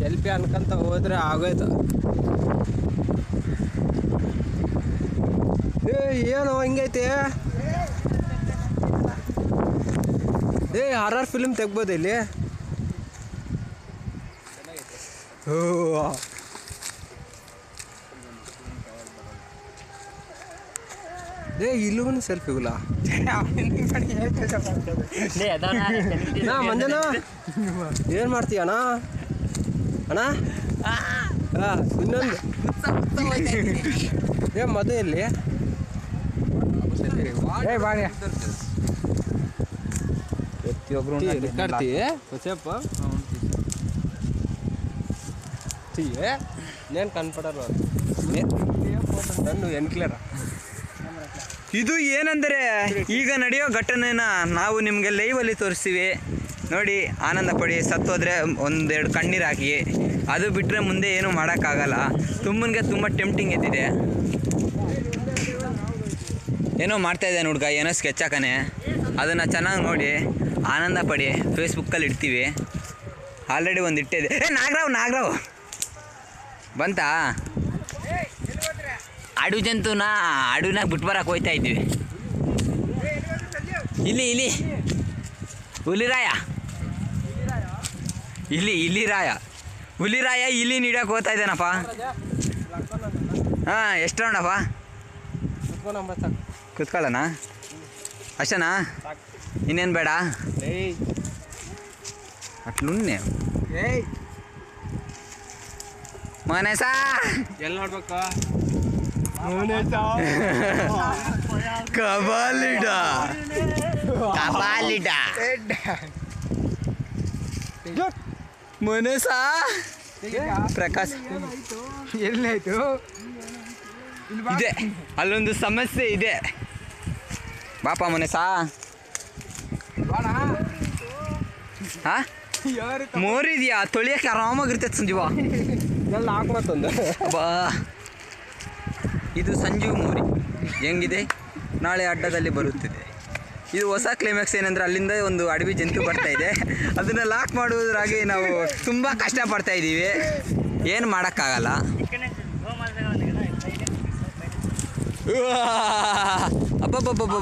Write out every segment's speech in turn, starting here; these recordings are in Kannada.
ಸೆಲ್ಫಿ ಅನ್ಕಂತ ಹೋದ್ರೆ ಆಗೋಯ್ತು. ಏನು ಹಿಂಗೈತೆ? ಹಾರರ್ ಫಿಲ್ಮ್ ತೆಗ್ಬೋದು ಇಲ್ಲಿ. ಇಲ್ಲೂ ಸೆಲ್ಫಿಗುಲ್ಲ ಮಂಜನ ಏನು ಮಾಡ್ತೀಯ ಅಣ್ಣ? ಅಣ್ಣ ಇನ್ನೊಂದು ಮದುವೆ ಇಲ್ಲಿ ಪ್ರತಿಯೊಬ್ಬರು ಕಾಡ್ತೀವಿ ಹೊಸಪ್ಪ ನೇನು ಕನ್ಫರ್ಟರ್ ನನ್ನ ಎನ್ಕ್ಲಿಯರ. ಇದು ಏನಂದರೆ ಈಗ ನಡೆಯೋ ಘಟನೆನ ನಾವು ನಿಮಗೆ ಲೈವಲ್ಲಿ ತೋರಿಸ್ತೀವಿ ನೋಡಿ, ಆನಂದ ಪಡಿ. ಸತ್ತೋದ್ರೆ ಒಂದೆರಡು ಕಣ್ಣೀರು ಹಾಕಿ, ಅದು ಬಿಟ್ಟರೆ ಮುಂದೆ ಏನೂ ಮಾಡೋಕ್ಕಾಗಲ್ಲ. ತುಂಬನಿಗೆ ತುಂಬ ಟೆಂಪ್ಟಿಂಗ್ ಎದ್ದಿದೆ. ಏನೋ ಮಾಡ್ತಾಯಿದ್ದಾನೆ ಹುಡುಗ, ಏನೋ ಸ್ಕೆಚ್ ಹಾಕನೆ. ಅದನ್ನು ಚೆನ್ನಾಗಿ ನೋಡಿ ಆನಂದ ಪಡಿ. ಫೇಸ್ಬುಕ್ಕಲ್ಲಿ ಇಡ್ತೀವಿ. ಆಲ್ರೆಡಿ ಒಂದು ಇಟ್ಟಿದೆ. ನಾಗರಾವ್ ಬಂತಾ? ಅಡು ಜಂತುನ ಅಡುನಾಗ ಬಿಟ್ಬರಕ್ಕೆ ಹೋಗ್ತಾ ಇದ್ದೀವಿ. ಇಲ್ಲಿ ಹುಲಿರಾಯ ಇಲ್ಲಿ ನೀಡಕ್ಕೆ ಹೋಗ್ತಾ ಇದ್ದಾನಪ್ಪ. ಹಾಂ, ಎಷ್ಟು ರೌಂಡಪ್ಪ? ಕುತ್ಕೊಳ್ಳೋಣ ಅಷ್ಟನಾ? ಇನ್ನೇನು ಬೇಡ? ಅಟ್ಲುನ್ನೆ ಮನೇಸ ಎಲ್ಲಿ ನೋಡ್ಬೇಕು? ಕಬಾಲಿಡ ಮನೇಸ ಪ್ರಕಾಶ್ ಎಲ್ಲಾಯ್ತು? ಇದೆ, ಅಲ್ಲೊಂದು ಸಮಸ್ಯೆ ಇದೆ. ಬಾಪ ಮನೇಸ. ಹಾಂ, ಮೋರಿದ್ಯಾ? ತೊಳಿಯಕ್ಕೆ ಆರಾಮಾಗಿರ್ತೈತೆ ಸಂಜೀವ. ಎಲ್ಲ ಹಾಕ್ಮತ್ತೊಂದು ಬಾ. ಇದು ಸಂಜೀವ್ ಮೋರಿ ಹೆಂಗಿದೆ? ನಾಳೆ ಅಡ್ಡದಲ್ಲಿ ಬರುತ್ತಿದೆ. ಇದು ಹೊಸ ಕ್ಲೈಮ್ಯಾಕ್ಸ್ ಏನಂದರೆ, ಅಲ್ಲಿಂದ ಒಂದು ಅಡವಿ ಜಂತು ಬರ್ತಾ ಇದೆ. ಅದನ್ನು ಲಾಕ್ ಮಾಡುವುದರಾಗಿ ನಾವು ತುಂಬ ಕಷ್ಟಪಡ್ತಾ ಇದ್ದೀವಿ. ಏನು ಮಾಡೋಕ್ಕಾಗಲ್ಲ. ಅಬ್ಬಬ್ಬಬ್ಬಬ್ಬ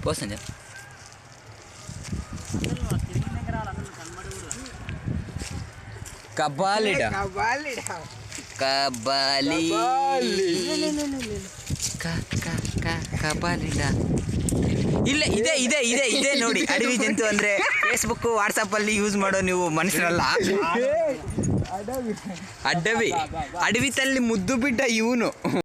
ಬೋ ಸಂಜೆ. ಕಬಾಲಿಡ ಇಲ್ಲ, ಇದೆ ನೋಡಿ. ಅಡವಿ ಜಂತು ಅಂದರೆ ಫೇಸ್ಬುಕ್ ವಾಟ್ಸಪ್ಪಲ್ಲಿ ಯೂಸ್ ಮಾಡೋ ನೀವು ಮನುಷ್ಯರಲ್ಲ. ಅಡವಿ ತಲ್ಲಿ ಮುದ್ದು ಬಿಟ್ಟ ಇವನು.